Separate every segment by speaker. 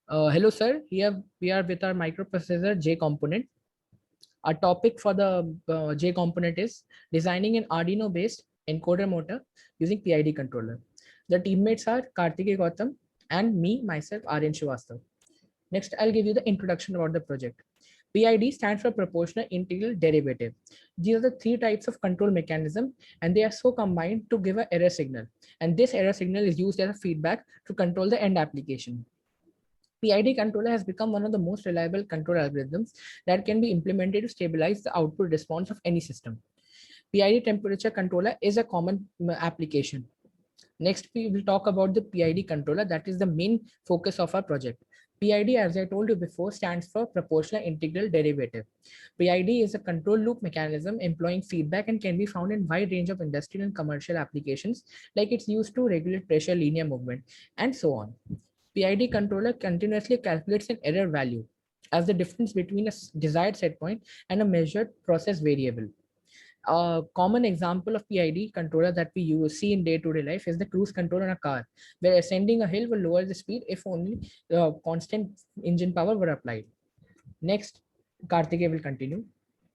Speaker 1: Hello, sir. Here we are with our microprocessor J component. Our topic for the J component is designing an Arduino-based encoder motor using PID controller. The teammates are Kartikeya Gautam and me, myself, Aryan Srivastav. Next, I'll give you the introduction about the project. PID stands for proportional integral derivative. These are the three types of control mechanism, and they are so combined to give an error signal. And this error signal is used as a feedback to control the end application. PID controller has become one of the most reliable control algorithms that can be implemented to stabilize the output response of any system. PID temperature controller is a common application. Next, we will talk about the PID controller. That is the main focus of our project. PID, as I told you before, stands for proportional integral derivative. PID is a control loop mechanism employing feedback and can be found in wide range of industrial and commercial applications, like it's used to regulate pressure, linear movement, and so on. PID controller continuously calculates an error value as the difference between a desired set point and a measured process variable. A common example of PID controller that we see in day-to-day life is the cruise control in a car, where ascending a hill will lower the speed if only constant engine power were applied. Next, Karthikeya will continue.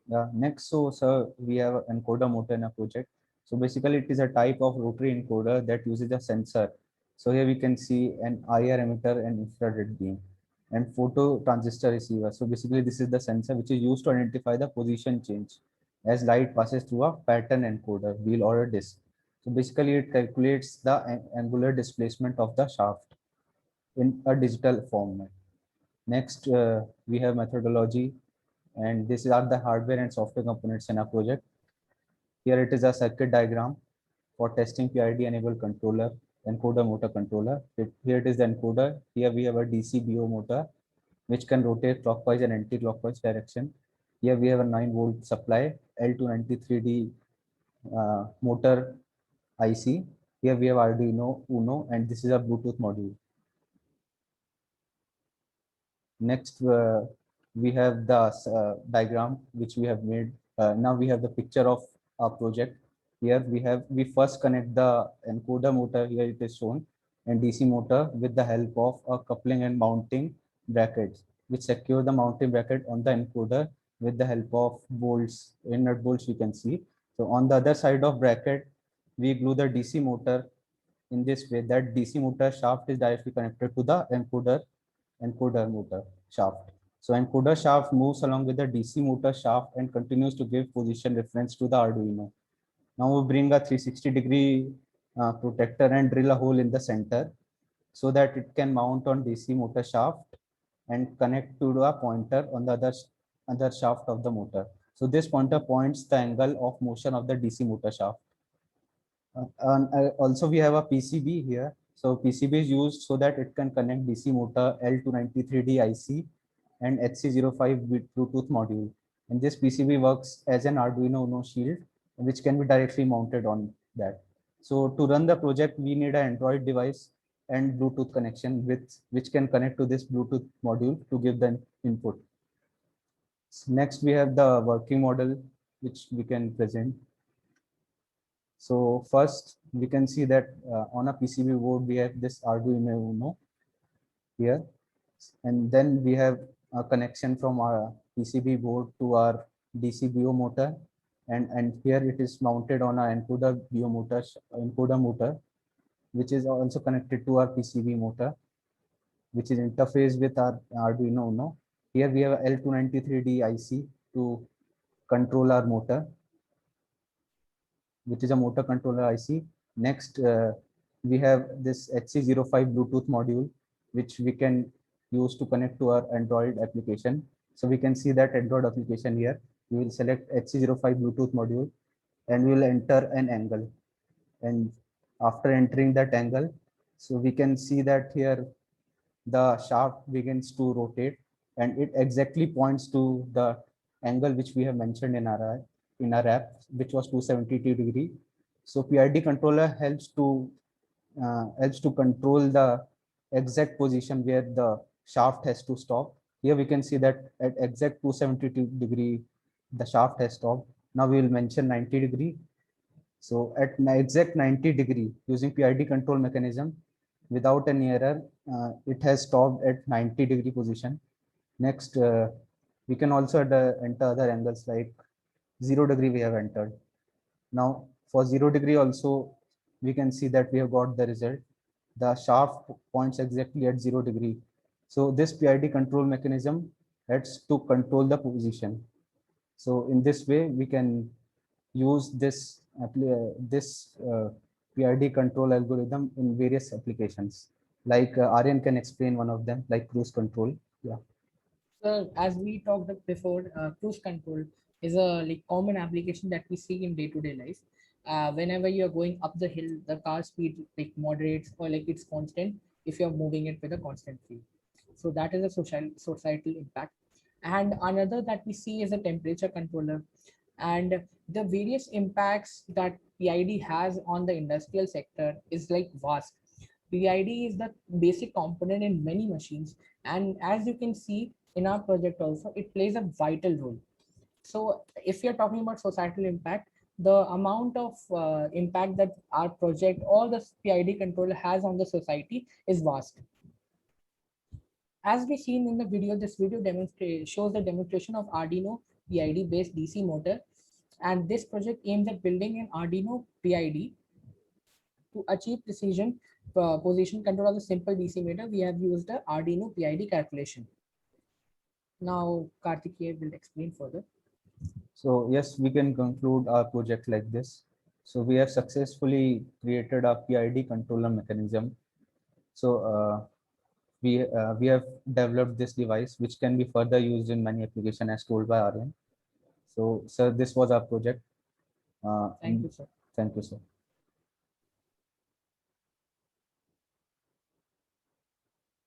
Speaker 2: Yeah, next, so sir, we have an encoder motor in a project. So basically, it is a type of rotary encoder that uses a sensor. So here we can see an IR emitter and infrared beam and photo transistor receiver. So basically, this is the sensor which is used to identify the position change as light passes through a pattern encoder wheel or a disc. So basically, it calculates the angular displacement of the shaft in a digital format. Next, we have methodology, and these are the hardware and software components in our project. Here it is a circuit diagram for testing PID enabled controller, encoder motor controller. Here it is the encoder. Here we have a DC BO motor which can rotate clockwise and anti-clockwise direction. Here we have a 9-volt supply, L293D motor IC. Here we have Arduino Uno, and this is a Bluetooth module. Next, we have the diagram which we have made. Now we have the picture of our project. Here we first connect the encoder motor, here it is shown, and DC motor with the help of a coupling and mounting brackets, which secure the mounting bracket on the encoder with the help of bolts, inner bolts we can see. So on the other side of bracket, we glue the DC motor in this way that DC motor shaft is directly connected to the encoder motor shaft. So encoder shaft moves along with the DC motor shaft and continues to give position reference to the Arduino. Now we bring a 360-degree protector and drill a hole in the center so that it can mount on DC motor shaft and connect to a pointer on the other shaft of the motor. So this pointer points the angle of motion of the DC motor shaft. Also, we have a PCB here. So PCB is used so that it can connect DC motor L293D IC and HC05 with Bluetooth module. And this PCB works as an Arduino Uno shield, which can be directly mounted on that. So to run the project, we need an Android device and Bluetooth connection with which can connect to this Bluetooth module to give the input. Next, we have the working model, which we can present. So first, we can see that on a PCB board, we have this Arduino Uno here. And then we have a connection from our PCB board to our DC BO motor. And here it is mounted on our encoder BO encoder motor, which is also connected to our PCB motor, which is interfaced with our Arduino Uno. Here we have a L293D IC to control our motor, which is a motor controller IC. Next, we have this HC05 Bluetooth module, which we can use to connect to our Android application. So we can see that Android application here. We will select HC05 Bluetooth module and we will enter an angle. And after entering that angle, so we can see that here the shaft begins to rotate and it exactly points to the angle which we have mentioned in our app, which was 272 degree. So PID controller helps to control the exact position where the shaft has to stop. Here we can see that at exact 272 degree the shaft has stopped. Now we will mention 90 degree. So at exact 90 degree using PID control mechanism, without any error. It has stopped at 90-degree position. Next, we can also enter other angles like 0 degree we have entered. Now for 0 degree also, we can see that we have got the result. The shaft points exactly at 0 degree. So this PID control mechanism has to control the position. So in this way, we can use this PID control algorithm in various applications. Like Aryan can explain one of them, like cruise control. Yeah.
Speaker 1: So as we talked before, cruise control is a like common application that we see in day-to-day life. Whenever you are going up the hill, the car speed like moderates or like it's constant if you're moving it with a constant speed. So that is a societal impact. And another that we see is a temperature controller. And the various impacts that PID has on the industrial sector is like vast. PID is the basic component in many machines, and as you can see in our project also, it plays a vital role. So if you're talking about societal impact, the amount of impact that our project or the PID controller has on the society is vast. As we seen in the video, this video shows the demonstration of Arduino PID based DC motor, and this project aims at building an Arduino PID to achieve precision position control of the simple DC meter. We have used the Arduino PID calculation. Now Kartikeya will explain further.
Speaker 2: So yes, we can conclude our project like this. So we have successfully created a PID controller mechanism. So we have developed this device which can be further used in many applications as told by Aryan. So sir, this was our project.
Speaker 1: Thank you, sir.
Speaker 2: Thank you, sir.